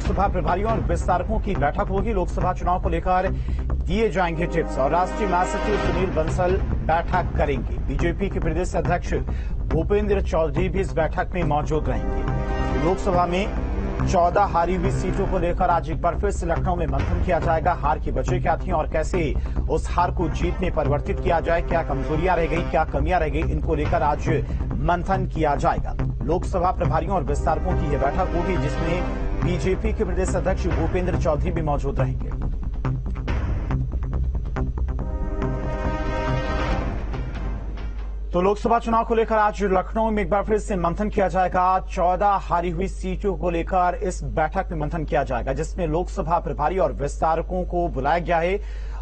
लोकसभा प्रभारियों और विस्तारकों की बैठक होगी। लोकसभा चुनाव को लेकर दिए जाएंगे टिप्स और राष्ट्रीय महासचिव सुनील बंसल बैठक करेंगे। बीजेपी के प्रदेश अध्यक्ष भूपेंद्र चौधरी भी इस बैठक में मौजूद रहेंगे। लोकसभा में 14 हारी हुई सीटों को लेकर आज एक बार फिर से लखनऊ में मंथन किया जाएगा। हार की वजह क्या थी और कैसे उस हार को जीत में परिवर्तित किया जाए, क्या कमजोरियां रह गई, क्या कमियां रह गई, इनको लेकर आज मंथन किया जाएगा। लोकसभा प्रभारियों और विस्तारकों की यह बैठक होगी जिसमें बीजेपी के प्रदेश अध्यक्ष भूपेंद्र चौधरी भी मौजूद रहेंगे। तो लोकसभा चुनाव को लेकर आज लखनऊ में एक बार फिर से मंथन किया जाएगा। 14 हारी हुई सीटों को लेकर इस बैठक में मंथन किया जाएगा जिसमें लोकसभा प्रभारी और विस्तारकों को बुलाया गया है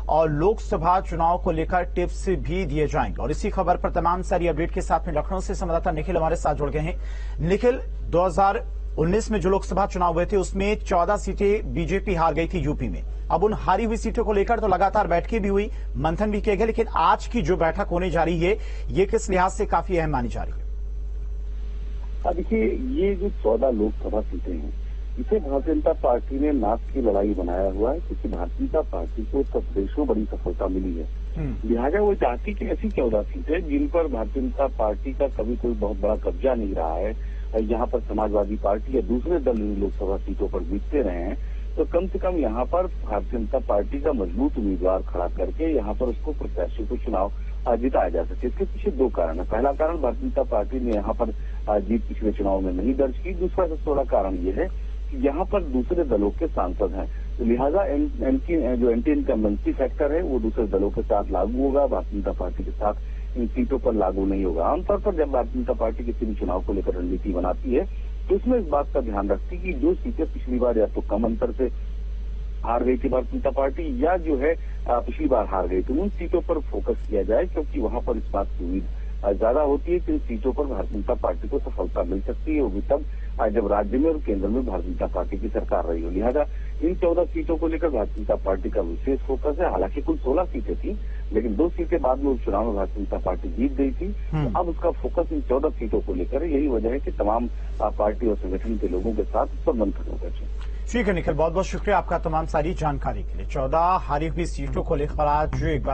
और लोकसभा चुनाव को लेकर टिप्स भी दिए जाएंगे। और इसी खबर पर तमाम सारी अपडेट के साथ में लखनऊ से संवाददाता निखिल हमारे साथ जुड़ गए हैं। निखिल, 2019 में जो लोकसभा चुनाव हुए थे उसमें 14 सीटें बीजेपी हार गई थी यूपी में। अब उन हारी हुई सीटों को लेकर तो लगातार बैठकें भी हुई, मंथन भी किए गए, लेकिन आज की जो बैठक होने जा रही है ये किस लिहाज से काफी अहम मानी जा रही है? देखिए, ये जो 14 लोकसभा सीटें हैं इसे भारतीय जनता पार्टी ने नाक की लड़ाई बनाया हुआ है, क्योंकि भारतीय जनता पार्टी को उत्तर प्रदेश में बड़ी सफलता मिली है। लिहाजा वो चाहती कि ऐसी 14 सीटें जिन पर भारतीय जनता पार्टी का कभी कोई बहुत बड़ा कब्जा नहीं रहा है, यहाँ पर समाजवादी पार्टी या दूसरे दल लोकसभा सीटों पर जीतते रहे हैं, तो कम से कम यहाँ पर भारतीय जनता पार्टी का मजबूत उम्मीदवार खड़ा करके यहाँ पर उसको प्रत्याशी को चुनाव जिताया जा सके। इसके पीछे दो कारण है। पहला कारण, भारतीय जनता पार्टी ने यहाँ पर जीत पिछले चुनाव में नहीं दर्ज की। दूसरा सबसे बड़ा कारण ये है कि यहाँ पर दूसरे दलों के सांसद हैं, तो लिहाजा जो एंटी इनकम्बेंसी फैक्टर है वो दूसरे दलों के साथ लागू होगा, भारतीय जनता पार्टी के साथ इन सीटों पर लागू नहीं होगा। आमतौर पर जब भारतीय जनता पार्टी किसी भी चुनाव को लेकर रणनीति बनाती है तो इसमें इस बात का ध्यान रखती है कि जो सीटें पिछली बार या तो कम अंतर से हार गई थी भारतीय जनता पार्टी या जो है पिछली बार हार गई थी, उन सीटों पर फोकस किया जाए, क्योंकि वहां पर इस बात की उम्मीद ज्यादा होती है कि इन सीटों पर भारतीय जनता पार्टी को सफलता मिल सकती है, वो भी तब जब राज्य में और केंद्र में भारतीय जनता पार्टी की सरकार रही हो। लिहाजा इन 14 सीटों को लेकर भारतीय जनता पार्टी का विशेष फोकस है। हालांकि कुल 16 सीटें थी, लेकिन 2 सीटें बाद में उपचुनाव में भारतीय जनता पार्टी जीत गई थी, तो अब उसका फोकस इन 14 सीटों को लेकर है। यही वजह है कि तमाम पार्टी और संगठन के लोगों के साथ उस पर मंथन होगा। ठीक है निखिल, बहुत बहुत शुक्रिया आपका तमाम सारी जानकारी के लिए। 14 हारी हुई सीटों को लेकर आज एक बार